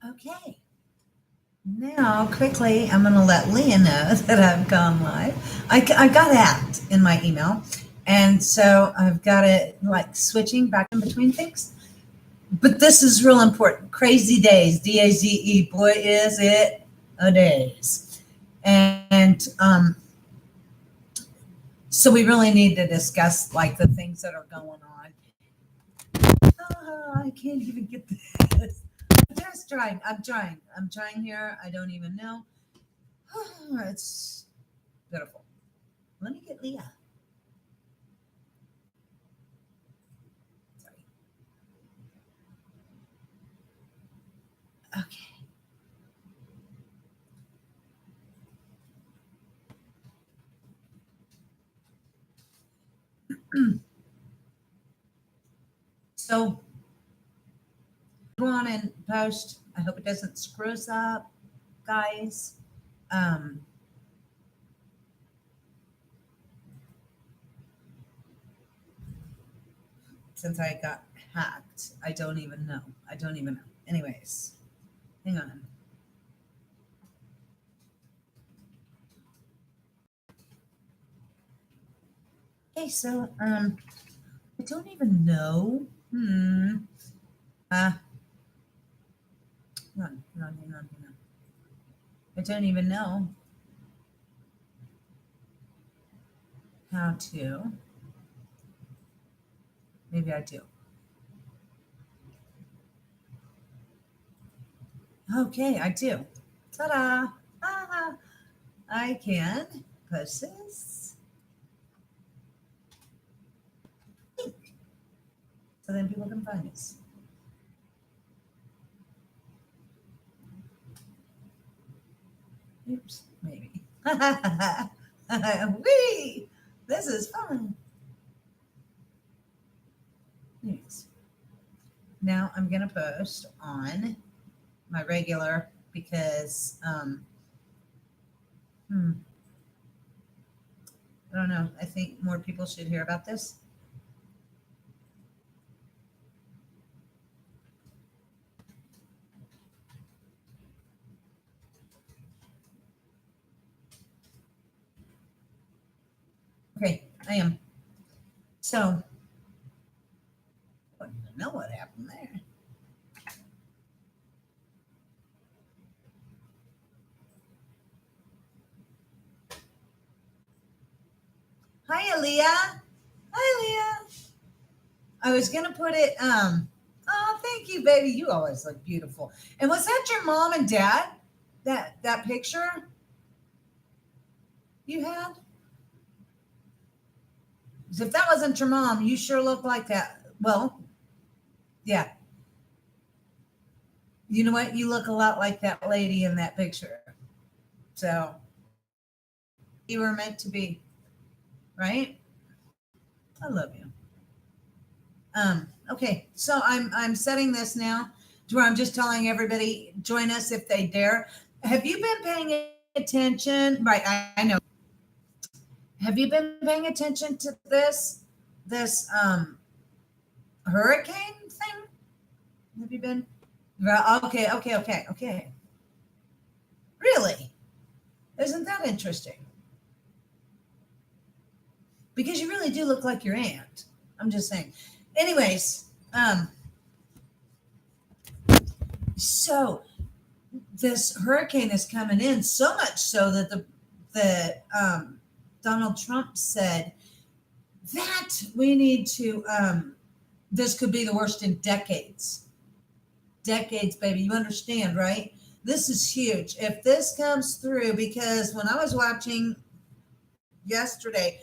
Okay. Now, quickly, I'm going to let Leah know that I've gone live. I got that in my email. And so I've got it like switching back in between things. But this is real important. Crazy days, DAZE. Boy, is it a days. And so we really need to discuss like the things that are going on. I can't even get this. I'm just trying. I'm trying here. I don't even know. It's beautiful. Let me get Leah. Sorry. Okay. So go on and post. I hope it doesn't screw us up, guys. Um, since I got hacked, I don't even know. I don't even know. Anyways, hang on. Okay, so I don't even know. Uh, hang on. I don't even know how to. Maybe I do. Okay, I do. Ta-da! Ah, I can push this. So then people can find us. Oops, maybe. Whee! This is fun. Yes. Now I'm gonna post on my regular because I don't know. I think more people should hear about this. Okay, I am. So I don't even know what happened there. Hi, Aaliyah. Hi, Leah. I was gonna put it. Oh, thank you, baby. You always look beautiful. And was that your mom and dad? That picture you had? 'Cause if that wasn't your mom, you sure look like that. Well, yeah. You know what? You look a lot like that lady in that picture. So you were meant to be, right? I love you. Okay, so I'm setting this now to where I'm just telling everybody join us if they dare. Have you been paying attention? Right, I know. Have you been paying attention to this hurricane thing? Have you been? Okay. Really? Isn't that interesting? Because you really do look like your aunt. I'm just saying. Anyways, so this hurricane is coming in so much so that the Donald Trump said that we need to this could be the worst in decades, baby. You understand, right? This is huge if this comes through, because when I was watching yesterday,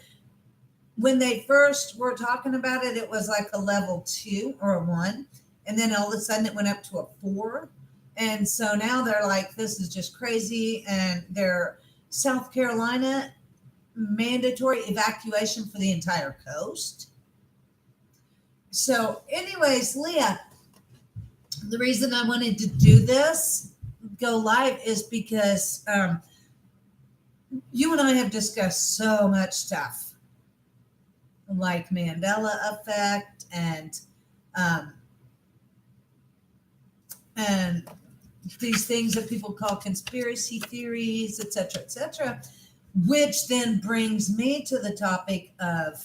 when they first were talking about it, it was like a level 2 or a 1, and then all of a sudden it went up to a 4. And so now they're like, this is just crazy. And they're South Carolina mandatory evacuation for the entire coast. So, anyways, Leah, the reason I wanted to do this, go live, is because you and I have discussed so much stuff like Mandela effect um, and these things that people call conspiracy theories, etc., which then brings me to the topic of,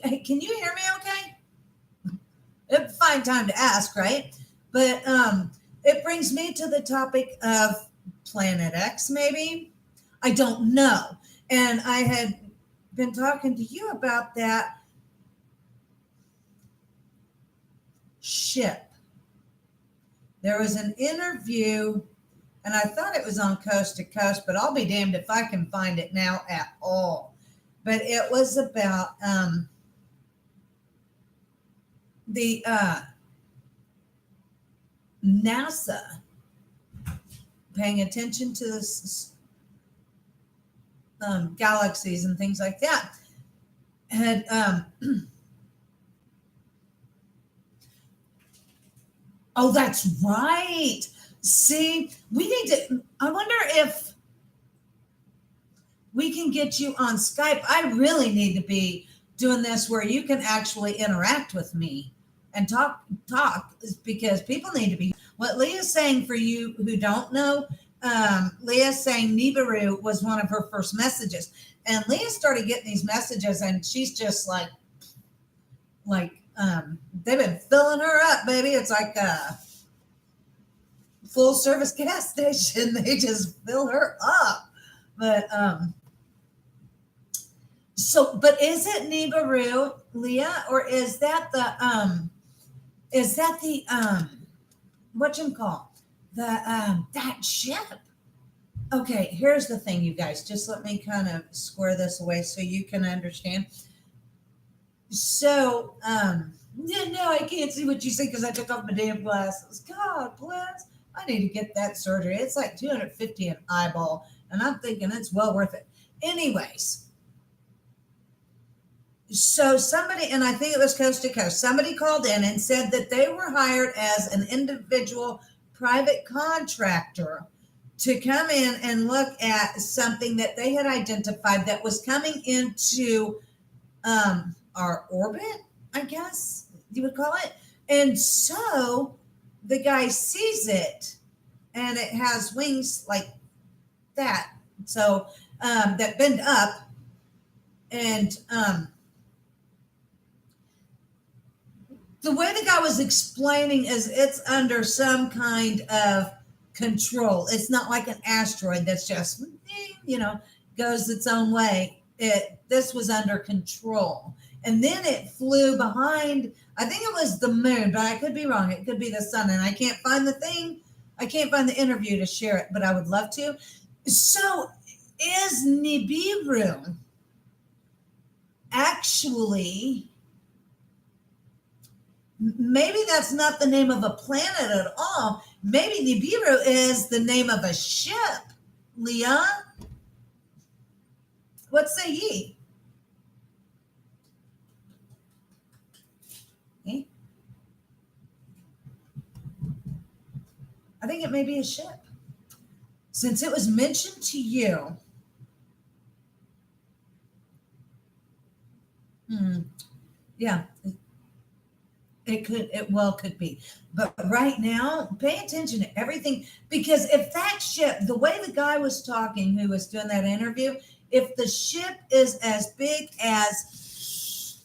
hey, can you hear me okay? It's a fine time to ask, right? But it brings me to the topic of Planet X, maybe. I don't know. And I had been talking to you about that ship. There was an interview, and I thought it was on Coast to Coast, but I'll be damned if I can find it now at all. But it was about the NASA paying attention to this, galaxies and things like that. And oh, that's right. See, we need to, I wonder if we can get you on Skype. I really need to be doing this where you can actually interact with me and talk, because people need to be. What Leah's saying, for you who don't know, Leah's saying Nibiru was one of her first messages. And Leah started getting these messages, and she's just like they've been filling her up, baby. It's like a full service gas station. They just fill her up. But but is it Nibiru, Leah, or is that the whatchamacall? That ship? Okay, here's the thing, you guys. Just let me kind of square this away so you can understand. So, no, I can't see what you say because I took off my damn glasses. God bless. I need to get that surgery. It's like $250 an eyeball, and I'm thinking it's well worth it. Anyways, so somebody, and I think it was Coast to Coast, somebody called in and said that they were hired as an individual private contractor to come in and look at something that they had identified that was coming into our orbit, I guess you would call it. And so the guy sees it, and it has wings like that. So that bend up, and the way the guy was explaining is it's under some kind of control. It's not like an asteroid that's just, goes its own way. This was under control. And then it flew behind, I think it was the moon, but I could be wrong. It could be the sun. And I can't find the thing. I can't find the interview to share it, but I would love to. So is Nibiru actually, maybe that's not the name of a planet at all. Maybe Nibiru is the name of a ship. Leah, what say ye? Okay. I think it may be a ship. Since it was mentioned to you, yeah, it could be. But right now, pay attention to everything, because if that ship, the way the guy was talking who was doing that interview, if the ship is as big as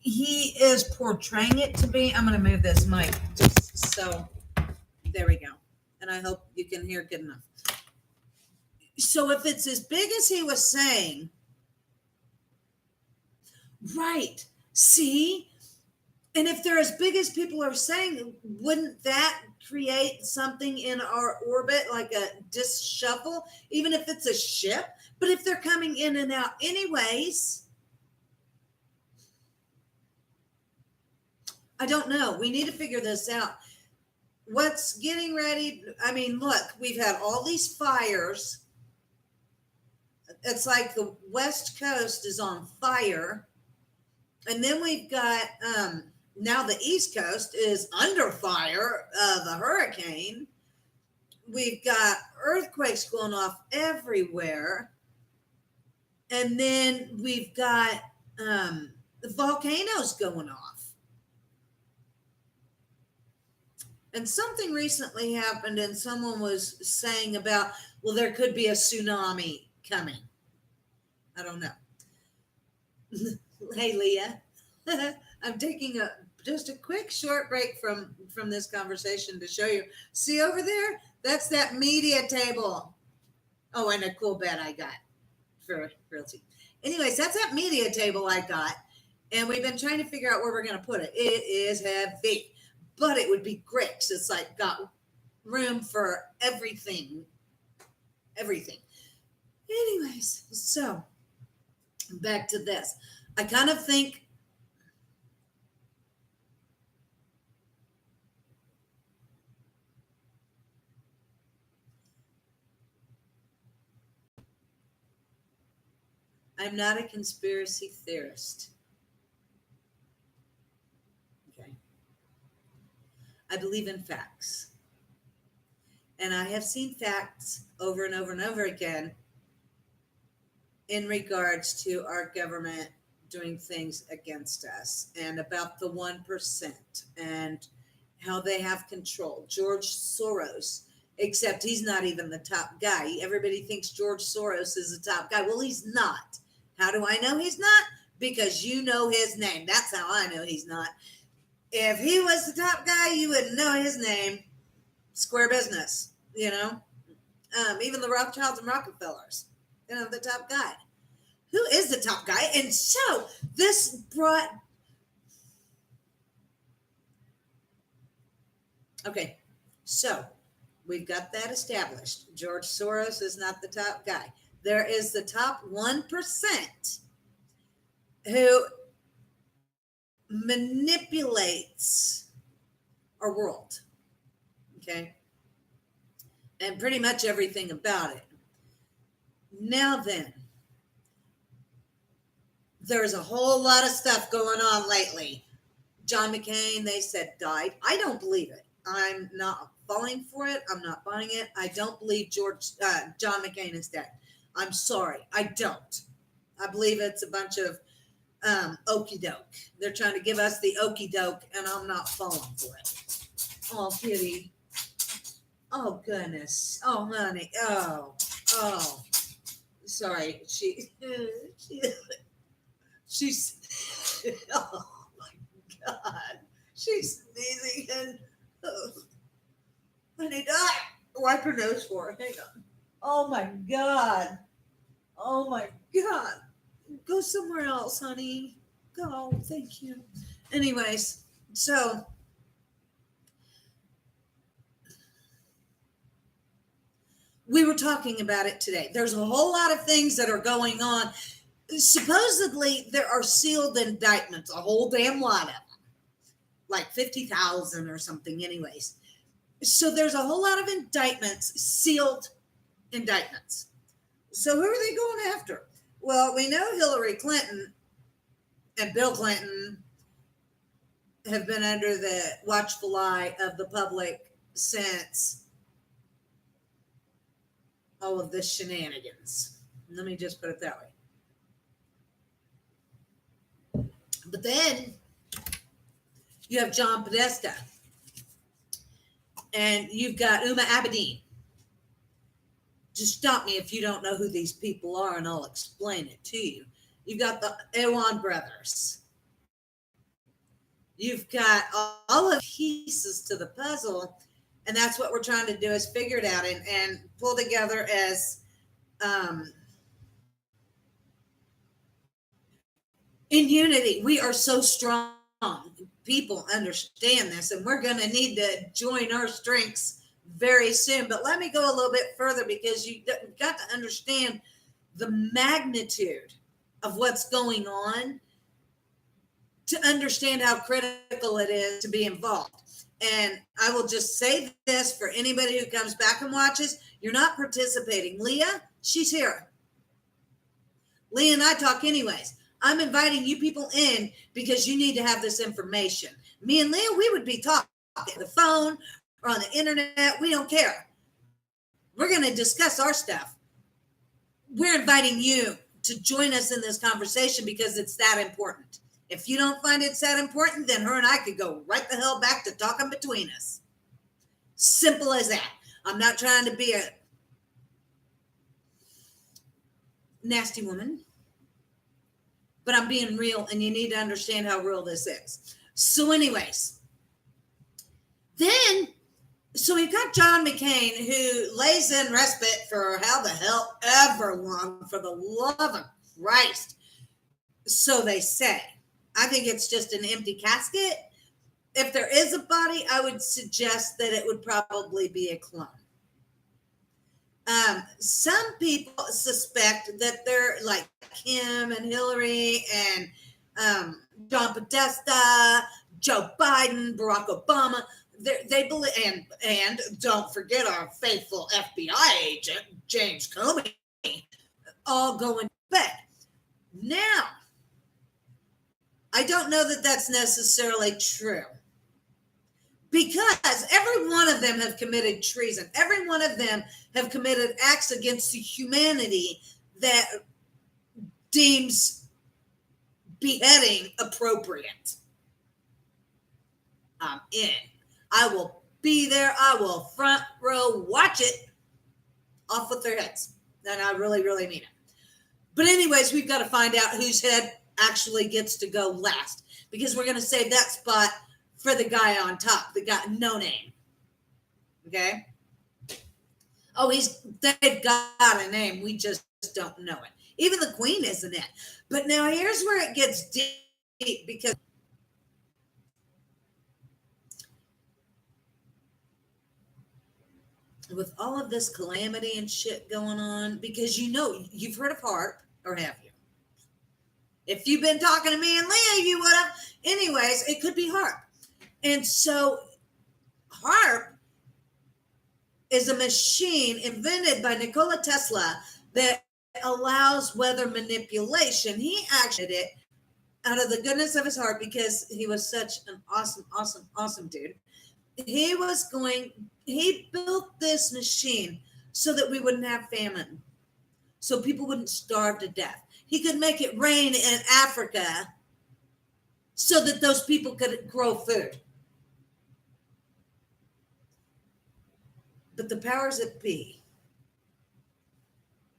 he is portraying it to be, I'm going to move this mic just so, there we go. And I hope you can hear good enough. So if it's as big as he was saying, right, see? And if they're as big as people are saying, wouldn't that create something in our orbit like a disshuffle, even if it's a ship? But if they're coming in and out anyways, I don't know. We need to figure this out. What's getting ready? I mean, look, we've had all these fires. It's like the West Coast is on fire. And then we've got... now the East Coast is under fire, the hurricane. We've got earthquakes going off everywhere. And then we've got the volcanoes going off. And something recently happened, and someone was saying about, well, there could be a tsunami coming. I don't know. Hey, Leah. I'm taking just a quick short break from this conversation to show you. See over there? That's that media table. Oh, and a cool bed I got for realty. Anyways, that's that media table I got, and we've been trying to figure out where we're going to put it. It is heavy, but it would be great because it's like got room for everything. Everything. Anyways, so back to this. I kind of think I'm not a conspiracy theorist. Okay. I believe in facts. And I have seen facts over and over and over again in regards to our government doing things against us and about the 1% and how they have control. George Soros, except he's not even the top guy. Everybody thinks George Soros is the top guy. Well, he's not. How do I know he's not? Because you know his name. That's how I know he's not. If he was the top guy, you wouldn't know his name. Square business, you know? Even the Rothschilds and Rockefellers, you know, the top guy. Who is the top guy? And so this brought... Okay, so we've got that established. George Soros is not the top guy. There is the top 1% who manipulates our world. Okay? And pretty much everything about it. Now then, there's a whole lot of stuff going on lately. John McCain, they said, died. I don't believe it. I'm not falling for it. I'm not buying it. I don't believe John McCain is dead. I'm sorry. I don't. I believe it's a bunch of okey doke. They're trying to give us the okey doke, and I'm not falling for it. Oh, kitty. Oh, goodness. Oh, honey. Oh. Sorry. She's, oh, my God. She's sneezing and, honey, wipe her nose for her. Hang on. Oh, my God. Oh, my God. Go somewhere else, honey. Go. Thank you. Anyways, so we were talking about it today. There's a whole lot of things that are going on. Supposedly, there are sealed indictments, a whole damn lot of them, like 50,000 or something, anyways. So there's a whole lot of indictments, sealed indictments. So who are they going after? Well, we know Hillary Clinton and Bill Clinton have been under the watchful eye of the public since all of this shenanigans. Let me just put it that way. But then you have John Podesta, and you've got Uma Abedin. Just stop me if you don't know who these people are, and I'll explain it to you. You've got the Ewan brothers. You've got all of the pieces to the puzzle, and that's what we're trying to do is figure it out and pull together as in unity. We are so strong. People understand this, and we're going to need to join our strengths very soon. But let me go a little bit further, because you've got to understand the magnitude of what's going on to understand how critical it is to be involved. And I will just say this for anybody who comes back and watches: you're not participating. Leah, she's here. Leah and I talk anyways. I'm inviting you people in because you need to have this information. Me and Leah, we would be talking on the phone or on the internet. We don't care. We're going to discuss our stuff. We're inviting you to join us in this conversation because it's that important. If you don't find it's that important, then her and I could go right the hell back to talking between us. Simple as that. I'm not trying to be a nasty woman, but I'm being real, and you need to understand how real this is. So, anyways, then, so we've got John McCain, who lays in respite for how the hell ever long, for the love of Christ. So they say. I think it's just an empty casket. If there is a body, I would suggest that it would probably be a clone. Some people suspect that they're like Kim and Hillary and John Podesta, Joe Biden, Barack Obama. They believe, and don't forget our faithful FBI agent James Comey, all going back. Now, I don't know that that's necessarily true, because every one of them have committed treason. Every one of them have committed acts against humanity that deems beheading appropriate. I'm in. I will be there. I will front row watch it off with their heads. And I really, really mean it. But anyways, we've got to find out whose head actually gets to go last, because we're going to save that spot for the guy on top, the guy, no name. Okay? Oh, they've got a name. We just don't know it. Even the queen isn't it. But now here's where it gets deep, because with all of this calamity and shit going on, because you've heard of HARP, or have you? If you've been talking to me and Leah, you would have. Anyways, it could be HARP. And so HARP is a machine invented by Nikola Tesla that allows weather manipulation. He actually did it out of the goodness of his heart, because he was such an awesome dude. He built this machine so that we wouldn't have famine, so people wouldn't starve to death. He could make it rain in Africa so that those people could grow food. But the powers that be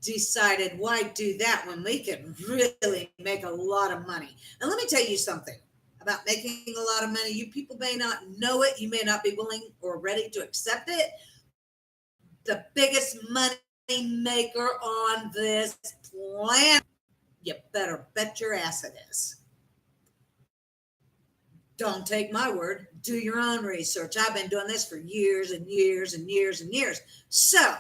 decided, why do that when we can really make a lot of money? And let me tell you something about making a lot of money. You people may not know it. You may not be willing or ready to accept it. The biggest money maker on this planet. You better bet your ass it is. Don't take my word. Do your own research. I've been doing this for years and years and years and years. So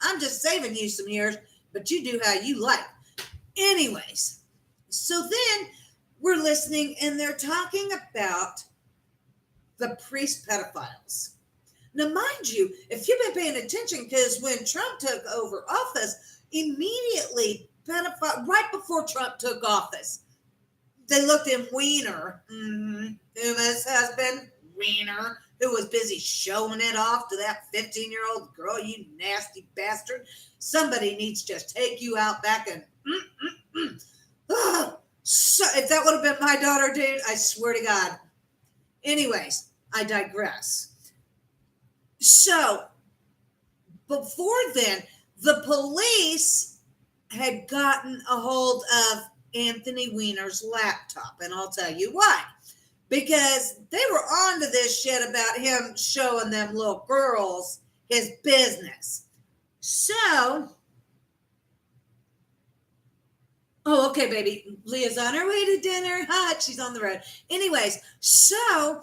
I'm just saving you some years, but you do how you like. Anyways, so then we're listening, and they're talking about the priest pedophiles. Now, mind you, if you've been paying attention, because when Trump took over office, immediately, right before Trump took office, they looked at Wiener, Uma's husband, Wiener, who was busy showing it off to that 15-year-old girl. You nasty bastard. Somebody needs to just take you out back and So if that would have been my daughter, dude, I swear to God. Anyways, I digress. So before then, the police had gotten a hold of Anthony Weiner's laptop, and I'll tell you why. Because they were onto this shit about him showing them little girls his business. So, oh, okay, baby. Leah's on her way to dinner. Hot, she's on the road. Anyways, so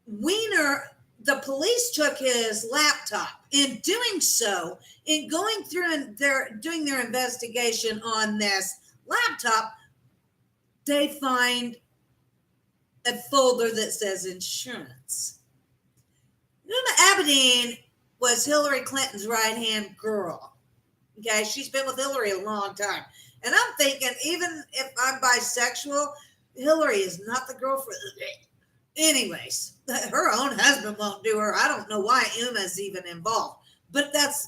Weiner, the police took his laptop. In doing so, in going through and doing their investigation on this laptop, they find a folder that says insurance. Uma Abedin was Hillary Clinton's right-hand girl. Okay, she's been with Hillary a long time. And I'm thinking, even if I'm bisexual, Hillary is not the girl for anyways. Her own husband won't do her. I don't know why Uma's even involved, but that's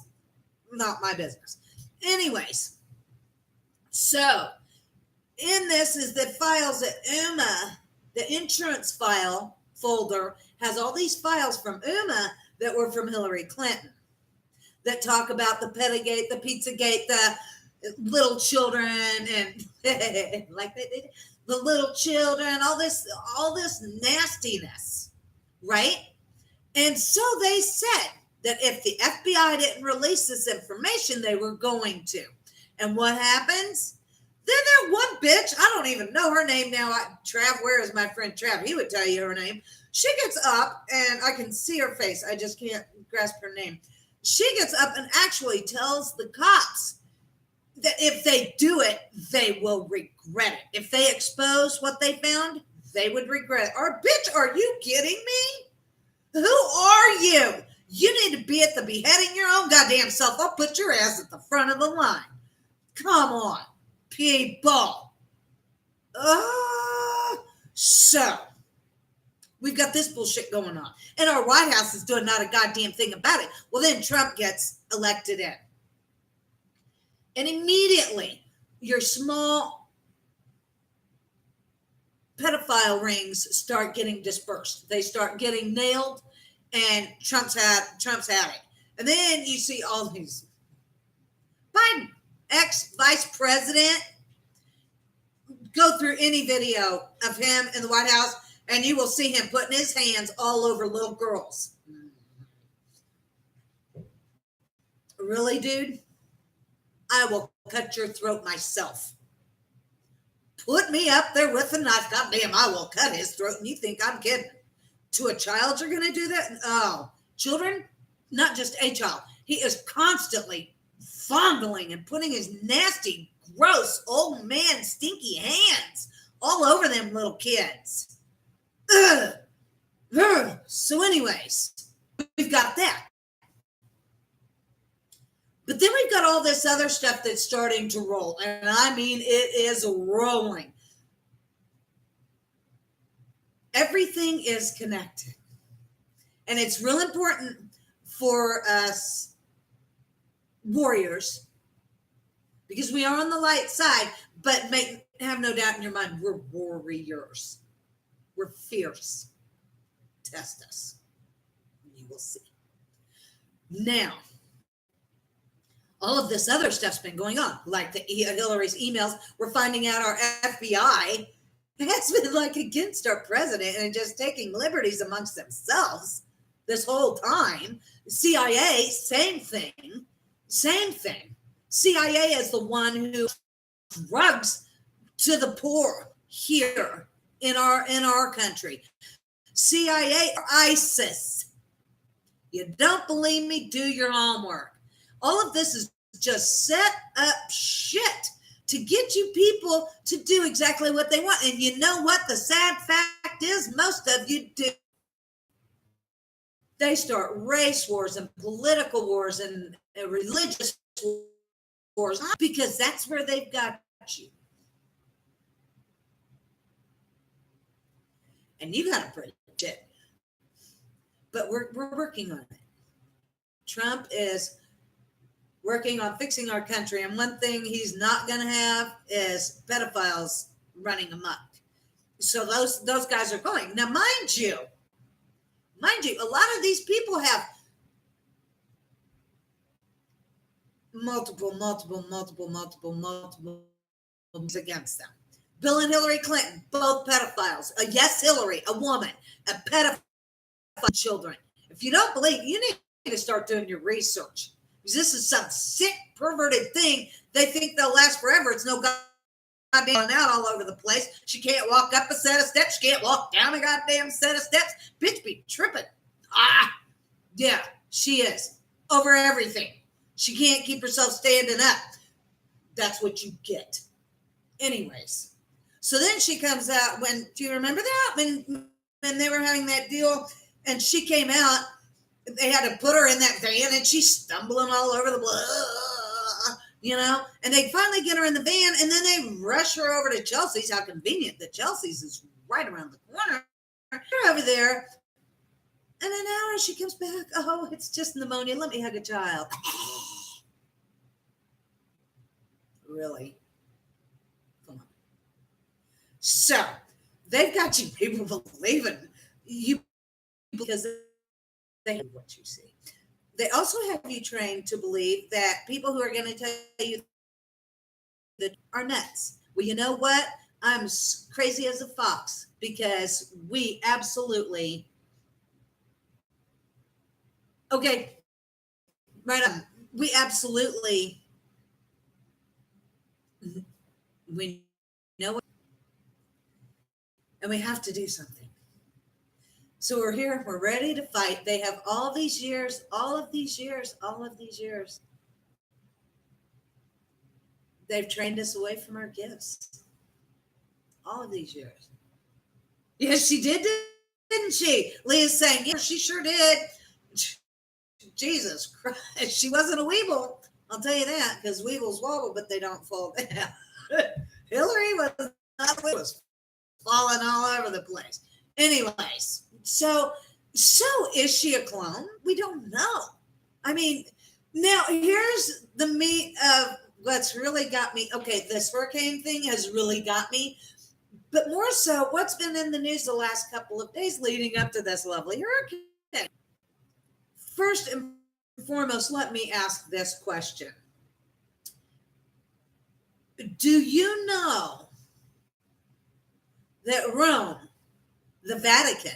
not my business. Anyways, so in this is the files that Uma, the insurance file folder, has all these files from Uma that were from Hillary Clinton that talk about the Pettigate, the Pizzagate, the little children, and like they did, the little children, all this nastiness, right? And so they said that if the FBI didn't release this information, they were going to. And what happens? Then that one bitch, I don't even know her name now. Trav, where is my friend Trav? He would tell you her name. She gets up, and I can see her face. I just can't grasp her name. She gets up and actually tells the cops that if they do it, they will regret it. If they expose what they found, they would regret it. Or, bitch, are you kidding me? Who are you? You need to be at the beheading your own goddamn self. I'll put your ass at the front of the line. Come on, people. So, we've got this bullshit going on. And our White House is doing not a goddamn thing about it. Well, then Trump gets elected in. And immediately, your small pedophile rings start getting dispersed. They start getting nailed, and Trump's had it. And then you see all these Biden, ex-vice president, go through any video of him in the White House, and you will see him putting his hands all over little girls. Really, dude? I will cut your throat myself. Put me up there with a knife. Goddamn, I will cut his throat. And you think I'm kidding? To a child, you're going to do that? Oh, children, not just a child. He is constantly fondling and putting his nasty, gross, old man, stinky hands all over them little kids. Ugh. Ugh. So anyways, we've got that. But then we've got all this other stuff that's starting to roll. And I mean, it is rolling. Everything is connected. And it's real important for us warriors, because we are on the light side, but have no doubt in your mind, we're warriors. We're fierce. Test us. You will see. Now, all of this other stuff's been going on, like Hillary's emails. We're finding out our FBI has been like against our president and just taking liberties amongst themselves this whole time. CIA, same thing. CIA is the one who drugs to the poor here in our country. CIA or ISIS. You don't believe me? Do your homework. All of this is just set up shit to get you people to do exactly what they want. And you know what? The sad fact is, most of you do. They start race wars and political wars and religious wars because that's where they've got you. And you got to predict it. But we're working on it. Trump is working on fixing our country. And one thing he's not going to have is pedophiles running amok. So those guys are going. Now, mind you, a lot of these people have multiple against them. Bill and Hillary Clinton, both pedophiles. Yes, Hillary, a woman, a pedophile, children. If you don't believe, you need to start doing your research. Because this is some sick, perverted thing. They think they'll last forever. It's no goddamn out all over the place. She can't walk up a set of steps. She can't walk down a goddamn set of steps. Bitch be tripping. Yeah, she is. Over everything. She can't keep herself standing up. That's what you get. Anyways. So then she comes out when, do you remember that? When they were having that deal and she came out, they had to put her in that van and she's stumbling all over the place, and they finally get her in the van and then they rush her over to Chelsea's. How convenient that Chelsea's is right around the corner. They're over there. And an hour she comes back. Oh, it's just pneumonia. Let me hug a child. Really? Come on. So, they've got you people believing you because They have what you see. They also have you trained to believe that people who are going to tell you that are nuts. Well, you know what? I'm crazy as a fox because we absolutely, okay, right on. We absolutely, we know it, and we have to do something. So we're here, we're ready to fight. They have all these years, all of these years, all of these years. They've trained us away from our gifts. All of these years. Yes, she did, didn't she? Leah's saying, yeah, she sure did. Jesus Christ, she wasn't a weeble. I'll tell you that, because weebles wobble, but they don't fall down. Hillary was not a weeble, was falling all over the place. Anyways, so is she a clone? We don't know. I mean, now here's the meat of what's really got me. Okay, this hurricane thing has really got me. But more so, what's been in the news the last couple of days leading up to this lovely hurricane? First and foremost, let me ask this question. Do you know that Rome, the Vatican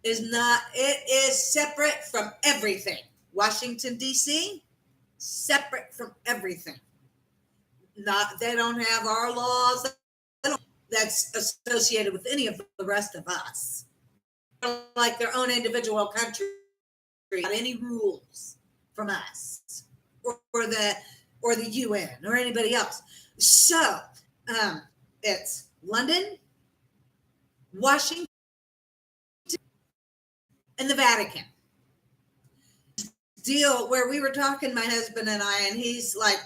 is not, it is separate from everything. Washington, D.C., separate from everything. Not, they don't have our laws that's associated with any of the rest of us. Like their own individual country, not any rules from us or the UN or anybody else. So it's London, Washington, and the Vatican. Deal where we were talking, my husband and I, and he's like,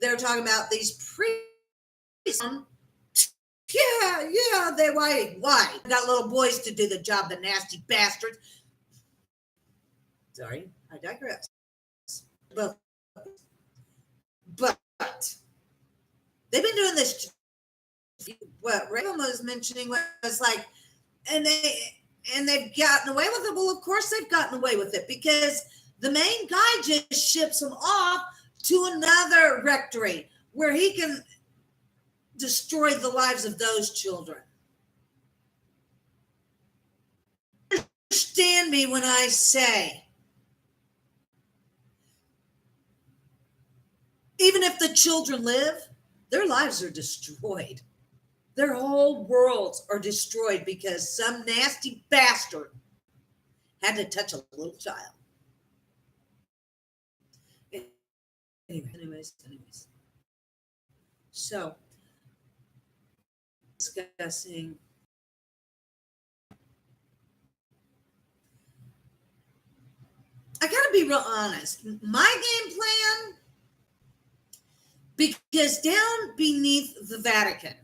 they're talking about these priests. Yeah, they why? Got little boys to do the job, the nasty bastards. Sorry, I digress. But they've been doing this. What Raven was mentioning was like, and they've gotten away with it. Well, of course they've gotten away with it because the main guy just ships them off to another rectory where he can destroy the lives of those children. Understand me when I say, even if the children live, their lives are destroyed. Their whole worlds are destroyed because some nasty bastard had to touch a little child. Anyways. So, discussing. I gotta be real honest. My game plan, because down beneath the Vatican,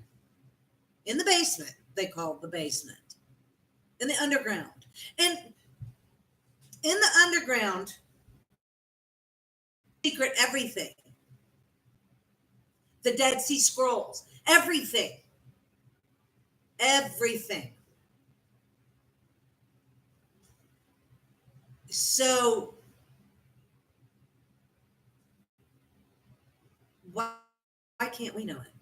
in the basement, they call it the basement, in the underground. And in the underground, secret everything. The Dead Sea Scrolls, everything. So why can't we know it?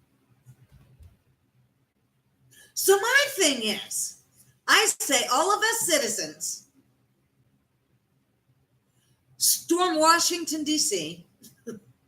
So my thing is, I say all of us citizens storm Washington, D.C.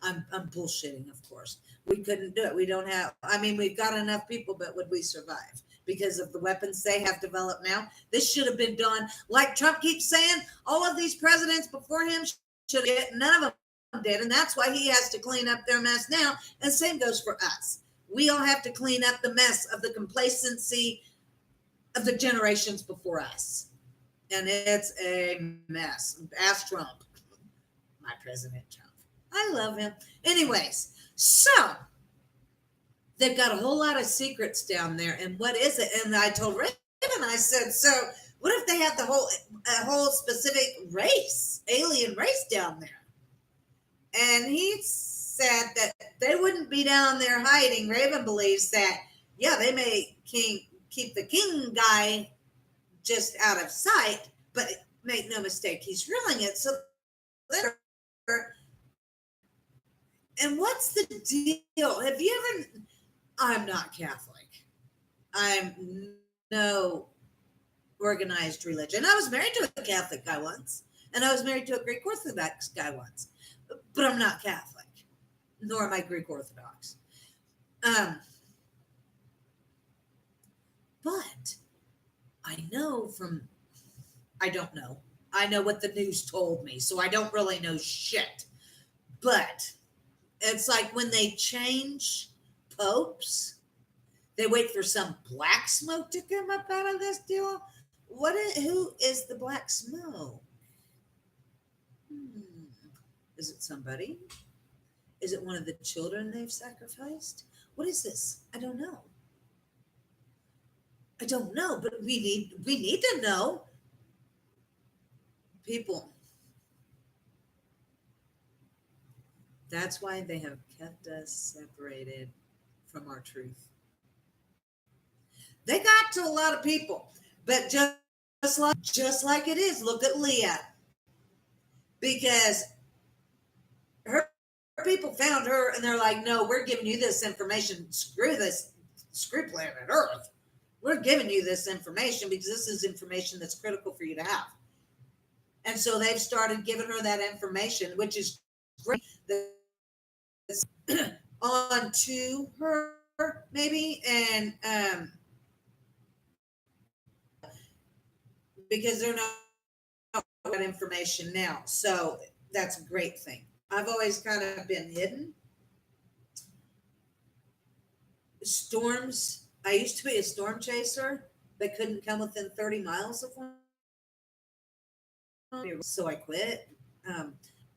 I'm bullshitting, of course. We couldn't do it. We don't have, I mean, we've got enough people, but would we survive? Because of the weapons they have developed now. This should have been done, like Trump keeps saying, all of these presidents before him should have, none of them did. And that's why he has to clean up their mess now. And same goes for us. We all have to clean up the mess of the complacency of the generations before us. And it's a mess. Ask Trump. My President Trump. I love him. Anyways, so they've got a whole lot of secrets down there. And what is it? And I told Raven, I said, so what if they had a whole specific race, alien race down there? And he said that they wouldn't be down there hiding. Raven believes that, yeah, they may keep the king guy just out of sight, but make no mistake, he's reeling it. So and what's the deal? Have you ever? I'm not Catholic. I'm no organized religion. I was married to a Catholic guy once, and I was married to a Greek Orthodox guy once, but I'm not Catholic, nor am I Greek Orthodox. Um, but I know from, I don't know. I know what the news told me, so I don't really know shit. But it's like when they change popes, they wait for some black smoke to come up out of this deal. Who is the black smoke? Hmm. Is it somebody? Is it one of the children they've sacrificed? What is this? I don't know. I don't know, but we need to know. People. That's why they have kept us separated from our truth. They got to a lot of people, but just like it is. Look at Leah, because her people found her and they're like, no, we're giving you this information. Screw this, screw planet Earth. We're giving you this information because this is information that's critical for you to have. And so they've started giving her that information, which is great. That's on to her, maybe, and because they're not that information now. So that's a great thing. I've always kind of been hidden. Storms. I used to be a storm chaser that couldn't come within 30 miles of one. So I quit. Um,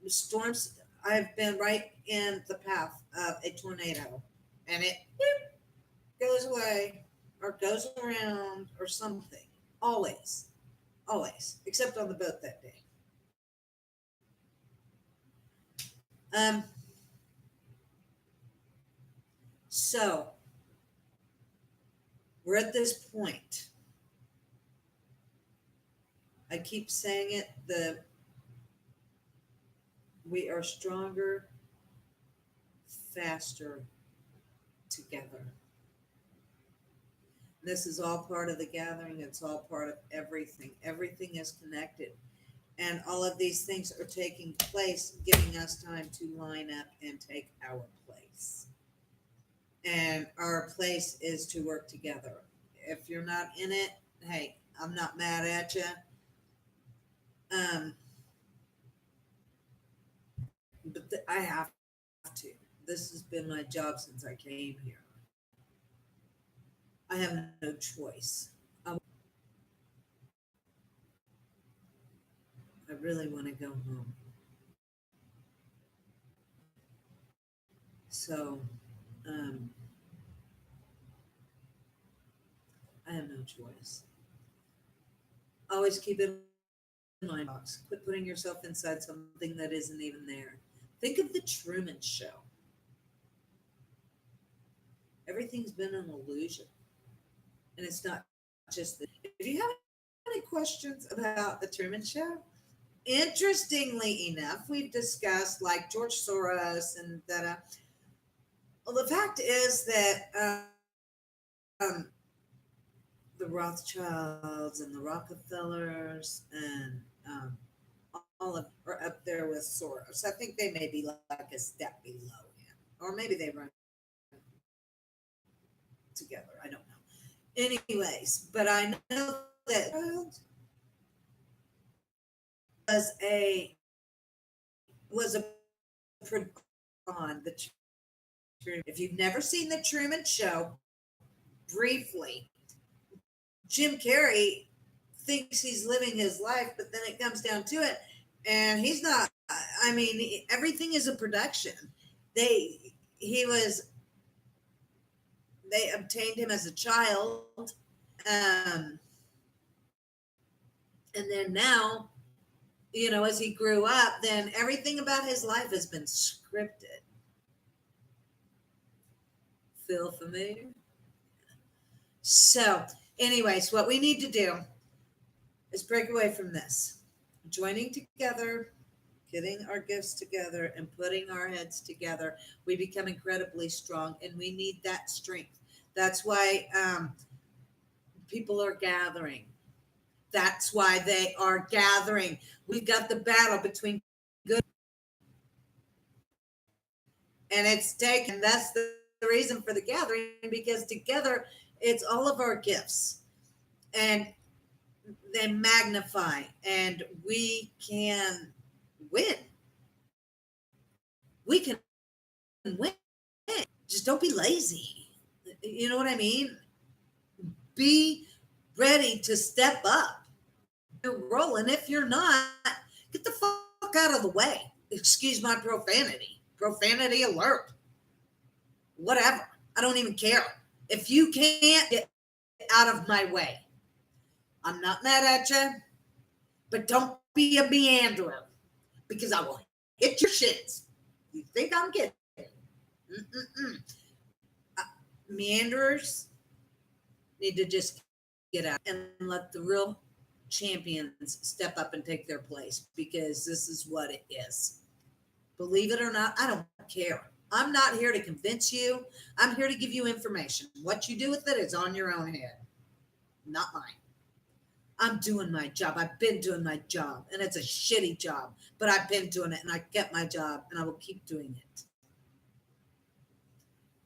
Storms. I've been right in the path of a tornado, and it goes away or goes around or something. Always, always, except on the boat that day. Um, so we're at this point. I keep saying it. We are stronger, faster together. This is all part of the gathering. It's all part of everything. Everything is connected. And all of these things are taking place, giving us time to line up and take our place. And our place is to work together. If you're not in it, hey, I'm not mad at you. Um, but I have to. This has been my job since I came here. I have no choice. I really want to go home. So, um, I have no choice. Always keep it in mind box. Quit putting yourself inside something that isn't even there. Think of the Truman Show. Everything's been an illusion. And it's not just the. If you have any questions about the Truman Show, interestingly enough, we've discussed like George Soros and that. Well, the fact is that the Rothschilds and the Rockefellers and all of are up there with Soros. I think they may be like a step below him, or maybe they run together. I don't know. Anyways, but I know that was a was a on the Truman. If you've never seen the Truman Show, briefly, Jim Carrey thinks he's living his life, but then it comes down to it, and he's not. I mean, everything is a production. They he was they obtained him as a child, um, and then now, as he grew up, then everything about his life has been scripted. Feel familiar? So, anyways, what we need to do is break away from this. Joining together, getting our gifts together, and putting our heads together, we become incredibly strong, and we need that strength. That's why people are gathering. That's why they are gathering. We've got the battle between good, and it's taken. That's the reason for the gathering, because together it's all of our gifts, and they magnify, and we can win. We can win. Just don't be lazy. You know what I mean? Be ready to step up. You're rolling. If you're not, get the fuck out of the way. Excuse my profanity. Profanity alert. Whatever. I don't even care. If you can't get out of my way, I'm not mad at you, but don't be a meanderer, because I will hit your shits. You think I'm kidding? Mm-mm-mm. Meanderers need to just get out and let the real champions step up and take their place, because this is what it is. Believe it or not, I don't care. I'm not here to convince you. I'm here to give you information. What you do with it is on your own head, not mine. I'm doing my job. I've been doing my job, and it's a shitty job, but I've been doing it, and I get my job, and I will keep doing it.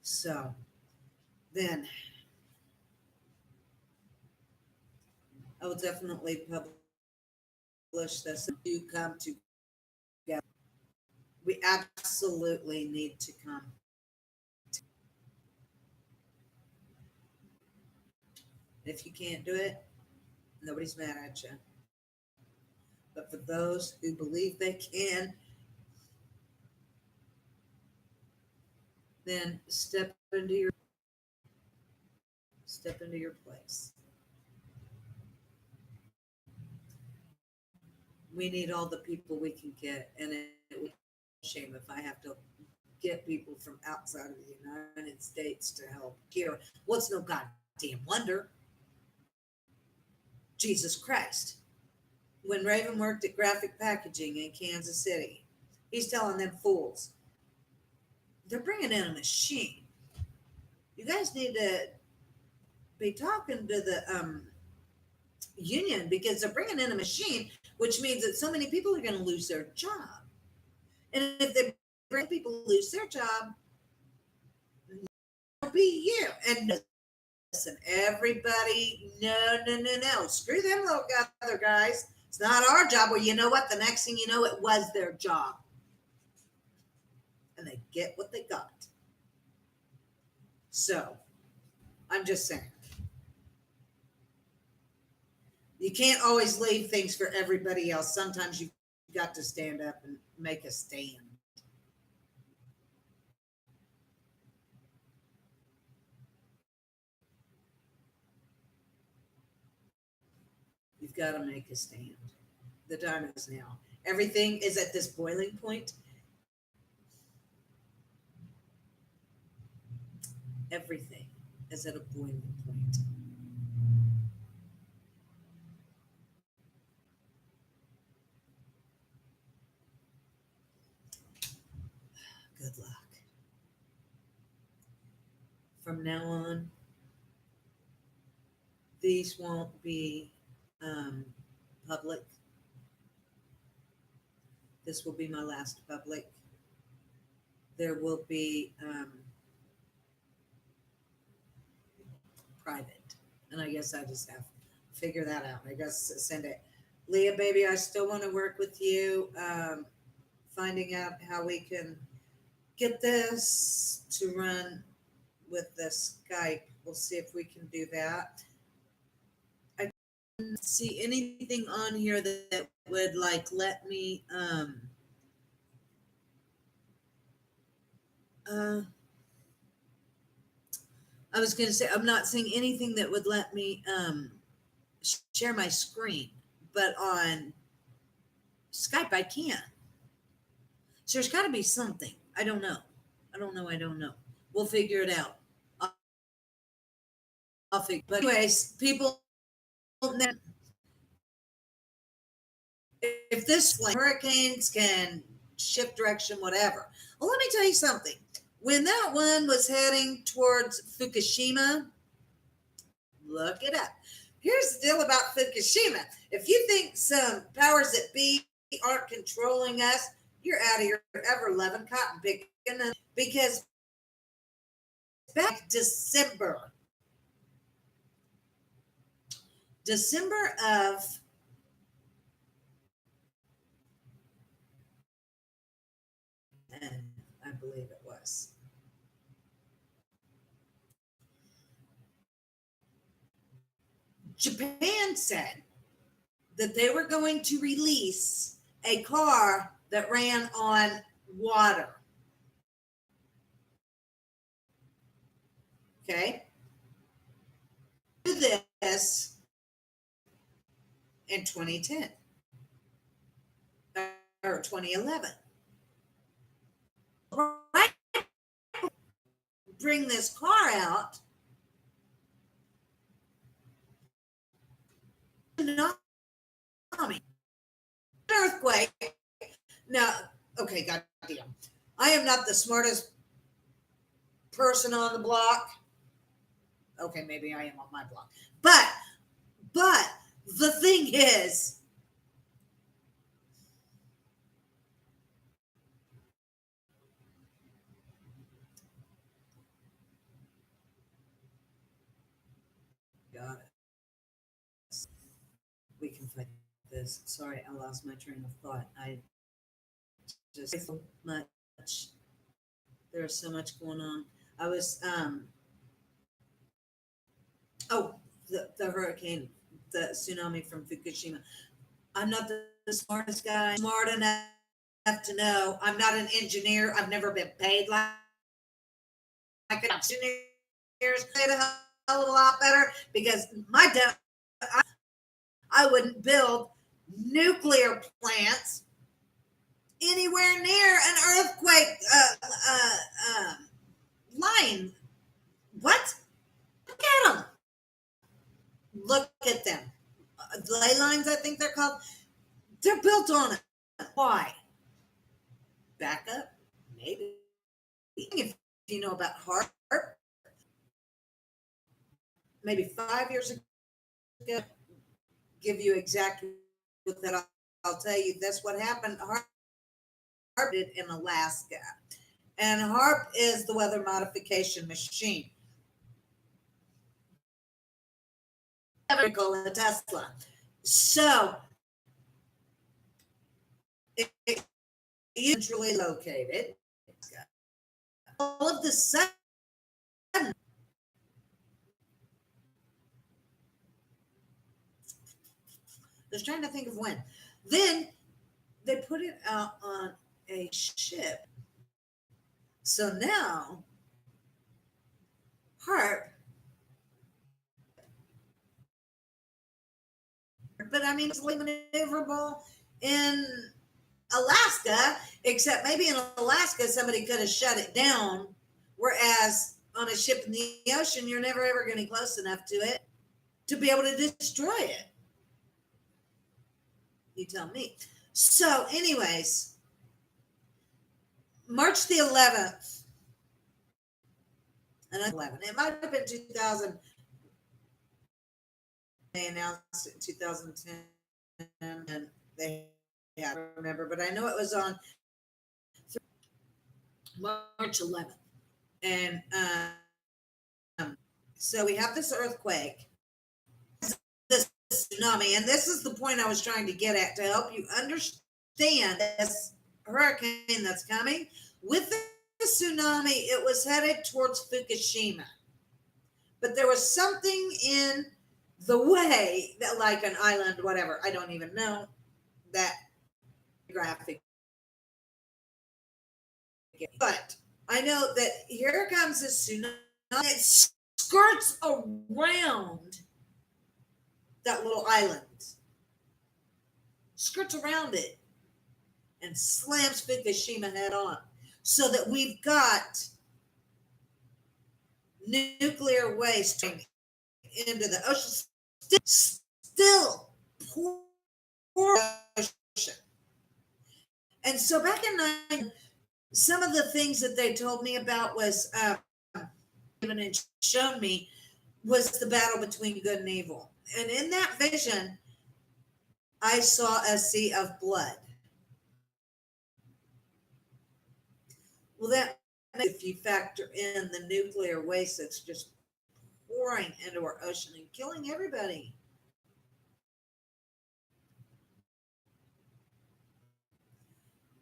So then I will definitely publish this. Do come together. We absolutely need to come. If you can't do it, nobody's mad at you. But for those who believe they can, then step into your place. We need all the people we can get, and it would be a shame if I have to get people from outside of the United States to help here. What's no goddamn wonder? Jesus Christ. When Raven worked at Graphic Packaging in Kansas City, he's telling them fools, they're bringing in a machine. You guys need to be talking to the union, because they're bringing in a machine, which means that so many people are going to lose their job. And if they bring people lose their job, it'll be you. And listen, everybody, no. Screw them little other guys. It's not our job. Well, you know what? The next thing you know, it was their job. And they get what they got. So I'm just saying, you can't always leave things for everybody else. Sometimes you've got to stand up and make a stand. You've got to make a stand. The time is now. Everything is at this boiling point. Everything is at a boiling point. Good luck. From now on, these won't be public. This will be my last public. There will be private. And I guess I just have to figure that out. I guess send it. Leah, baby, I still want to work with you. Finding out how we can get this to run with the Skype. We'll see if we can do that. I didn't see anything on here that would like let me I was going to say, I'm not seeing anything that would let me share my screen, but on Skype I can. So there's got to be something. I don't know. I don't know. We'll figure it out. I'll figure. But anyways, people if this hurricanes can shift direction, whatever. Well, let me tell you something. When that one was heading towards Fukushima, look it up. Here's the deal about Fukushima. If you think some powers that be aren't controlling us, you're out of your ever-loving cotton picking, because back December of I believe it was. Japan said that they were going to release a car that ran on water. Okay. Do this in 2010 or 2011. Right. Bring this car out. Earthquake. Now, okay, goddamn. I am not the smartest person on the block. Okay, maybe I am on my block. But the thing is, got it. We can fight this. Sorry, I lost my train of thought. I just so much. There's so much going on. I was the hurricane, the tsunami from Fukushima. I'm not the smartest guy. Smart enough to know. I'm not an engineer. I've never been paid like engineers. Paid a hell of a lot better because I wouldn't build nuclear plants anywhere near an earthquake line. What? Look at them. Look at them. Ley lines, I think they're called. They're built on it. Why? Backup? Maybe. If you know about HARP, maybe 5 years ago, give you exactly what that I'll tell you. That's what happened. HARP did in Alaska. And HARP is the weather modification machine. Call it Tesla. So it's centrally located. All of the sudden, I was trying to think of when. Then they put it out on a ship. So now, HARP, but I mean, it's maneuverable in Alaska, except maybe in Alaska, somebody could have shut it down. Whereas on a ship in the ocean, you're never ever going to be close enough to it to be able to destroy it. You tell me. So, anyways, March the 11th, and 11. It might have been 2000. They announced it in 2010, and they I don't remember, but I know it was on March 11th, and so we have this earthquake, this tsunami, and this is the point I was trying to get at to help you understand this hurricane that's coming. With the tsunami, it was headed towards Fukushima, but there was something in the way that, like an island, whatever, I don't even know, that graphic. But I know that here comes this tsunami. It skirts around that little island, skirts around it, and slams Fukushima head on. So that we've got nuclear waste into the ocean, still pour And so back in some of the things that they told me about was given and shown me was the battle between good and evil. And in that vision, I saw a sea of blood. Well, that if you factor in the nuclear waste that's just pouring into our ocean and killing everybody.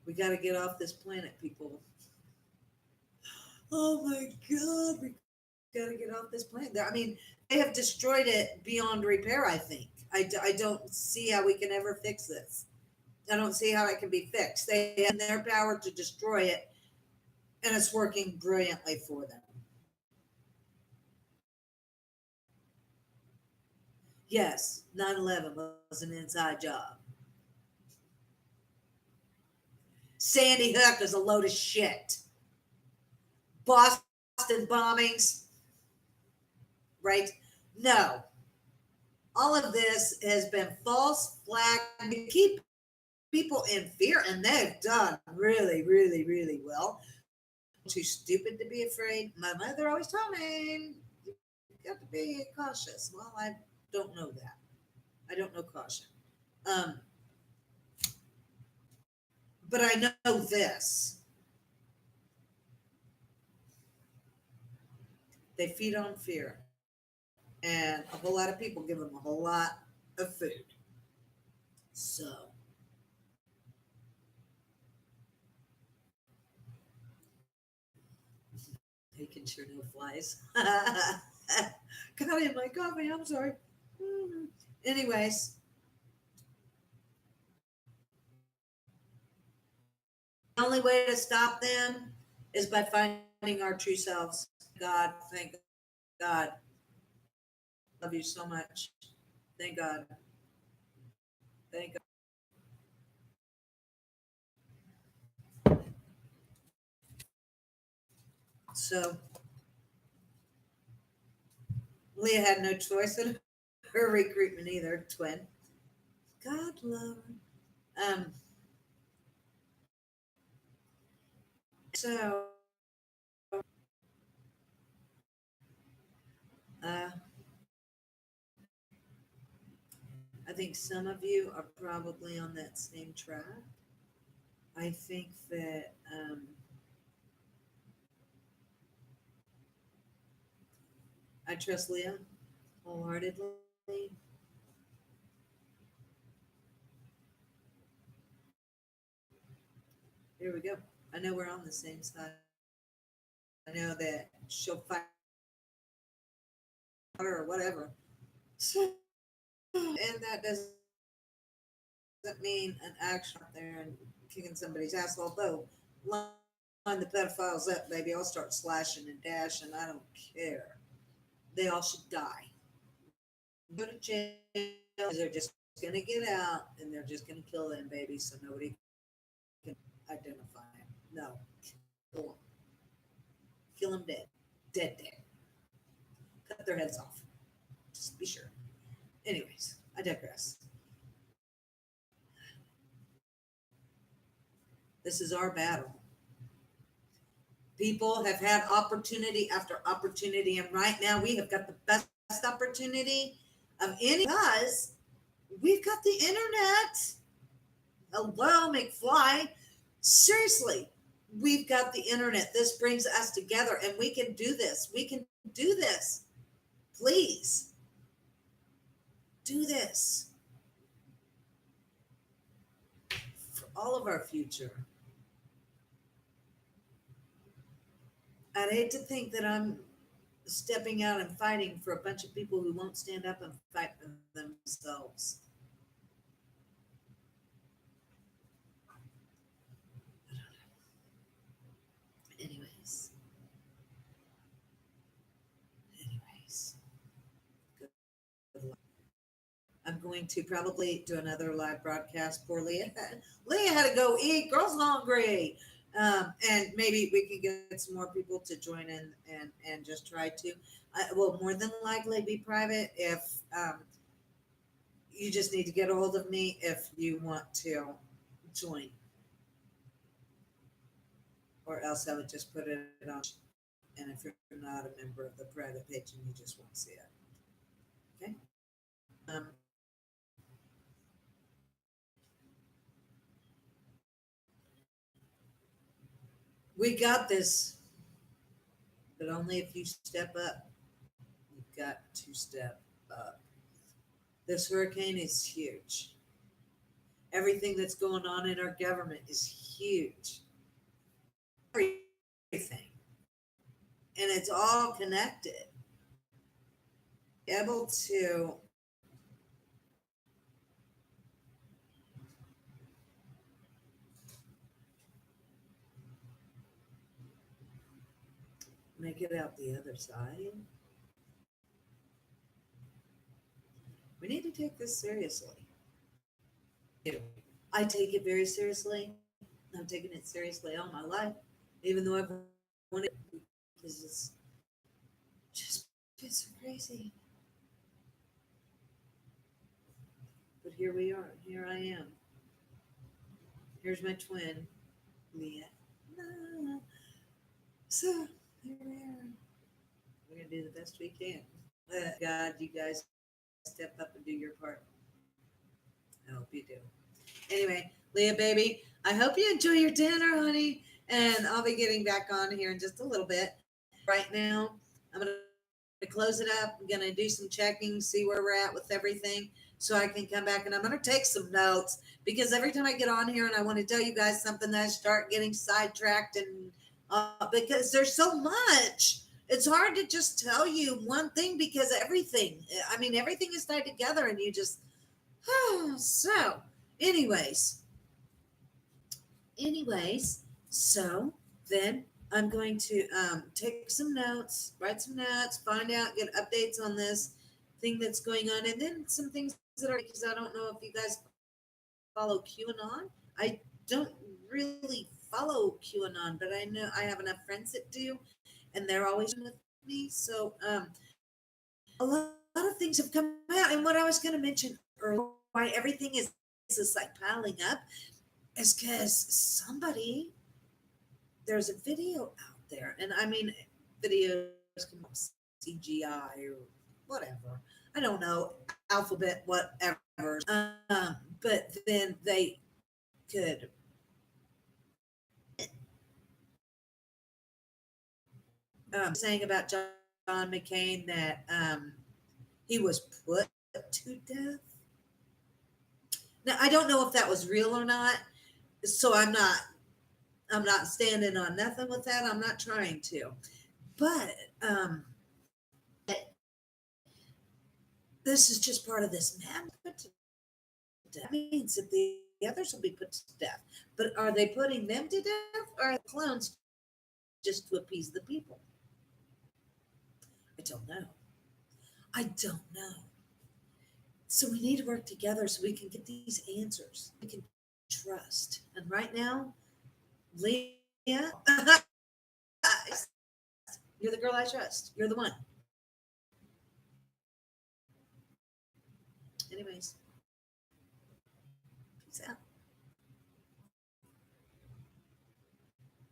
We got to get off this planet, people. Oh my God, we got to get off this planet. I mean, they have destroyed it beyond repair, I think. I don't see how we can ever fix this. I don't see how it can be fixed. They have their power to destroy it, and it's working brilliantly for them. Yes, 9/11 was an inside job. Sandy Hook is a load of shit. Boston bombings, right? No. All of this has been false flag to keep people in fear, and they've done really, really, really well. Too stupid to be afraid. My mother always told me, you got to be cautious. Well, I don't know that. I don't know caution. Um, but I know this. They feed on fear. And a whole lot of people give them a whole lot of food. So, they can sure no flies. Got in my coffee. I'm sorry. Anyways, the only way to stop them is by finding our true selves. God, thank God. Love you so much. Thank God. Thank God. So, Leah had no choice in her recruitment either, twin. God love her. So, uh, I think some of you are probably on that same track. I think that I trust Leah wholeheartedly. Here we go. I know we're on the same side. I know that she'll fight or whatever. So, and that doesn't mean an action out there and kicking somebody's ass. Although, line the pedophiles up, baby. I'll start slashing and dashing. I don't care. They all should die. Go to jail. They're just going to get out and they're just going to kill them babies so nobody can identify them. No. Kill them. Kill them dead. Dead, dead. Cut their heads off. Just be sure. Anyways, I digress. This is our battle. People have had opportunity after opportunity, and right now we have got the best opportunity of any because we've got the internet. Hello, McFly. Seriously, we've got the internet. This brings us together, and we can do this. We can do this. Please do this for all of our future. I'd hate to think that I'm stepping out and fighting for a bunch of people who won't stand up and fight for themselves. Anyways, anyways, good luck. I'm going to probably do another live broadcast. Poor Leah. Leah had to go eat. Girl's hungry. And maybe we can get some more people to join in and just try to. Will more than likely be private if you just need to get a hold of me if you want to join. or else I would just put it on. And if you're not a member of the private page and you just won't see it, okay? Um, we got this, but only if you step up. You've got to step up. This hurricane is huge. Everything that's going on in our government is huge. Everything. And it's all connected. Able to make it out the other side. We need to take this seriously. I take it very seriously. I've taken it seriously all my life, even though I've wanted it because it's just been so crazy. But here we are. Here I am. Here's my twin, Leah. So here we are. We're gonna do the best we can. God, you guys step up and do your part. I hope you do. Anyway, Leah, baby, I hope you enjoy your dinner, honey. And I'll be getting back on here in just a little bit. Right now, I'm going to close it up. I'm going to do some checking, see where we're at with everything so I can come back. And I'm going to take some notes because every time I get on here and I want to tell you guys something, I start getting sidetracked. And because there's so much. It's hard to just tell you one thing because everything is tied together and you just, so anyways, so then I'm going to take some notes, write some notes, find out, get updates on this thing that's going on, and then some things that are, because I don't know if you guys follow QAnon. I don't really follow QAnon, but I know I have enough friends that do, and they're always with me. So a lot of things have come out, and what I was going to mention earlier, why everything is like piling up, is because there's a video out there, and I mean, videos can be CGI or whatever. I don't know, alphabet, whatever. But then they could saying about John McCain that he was put to death. Now I don't know if that was real or not, so I'm not standing on nothing with that. I'm not trying to, but this is just part of this man put to death. That means that the others will be put to death. But are they putting them to death, or are the clones just to appease the people? I don't know. I don't know. So we need to work together so we can get these answers. We can trust. And right now, Leah, you're the girl I trust. You're the one. Anyways.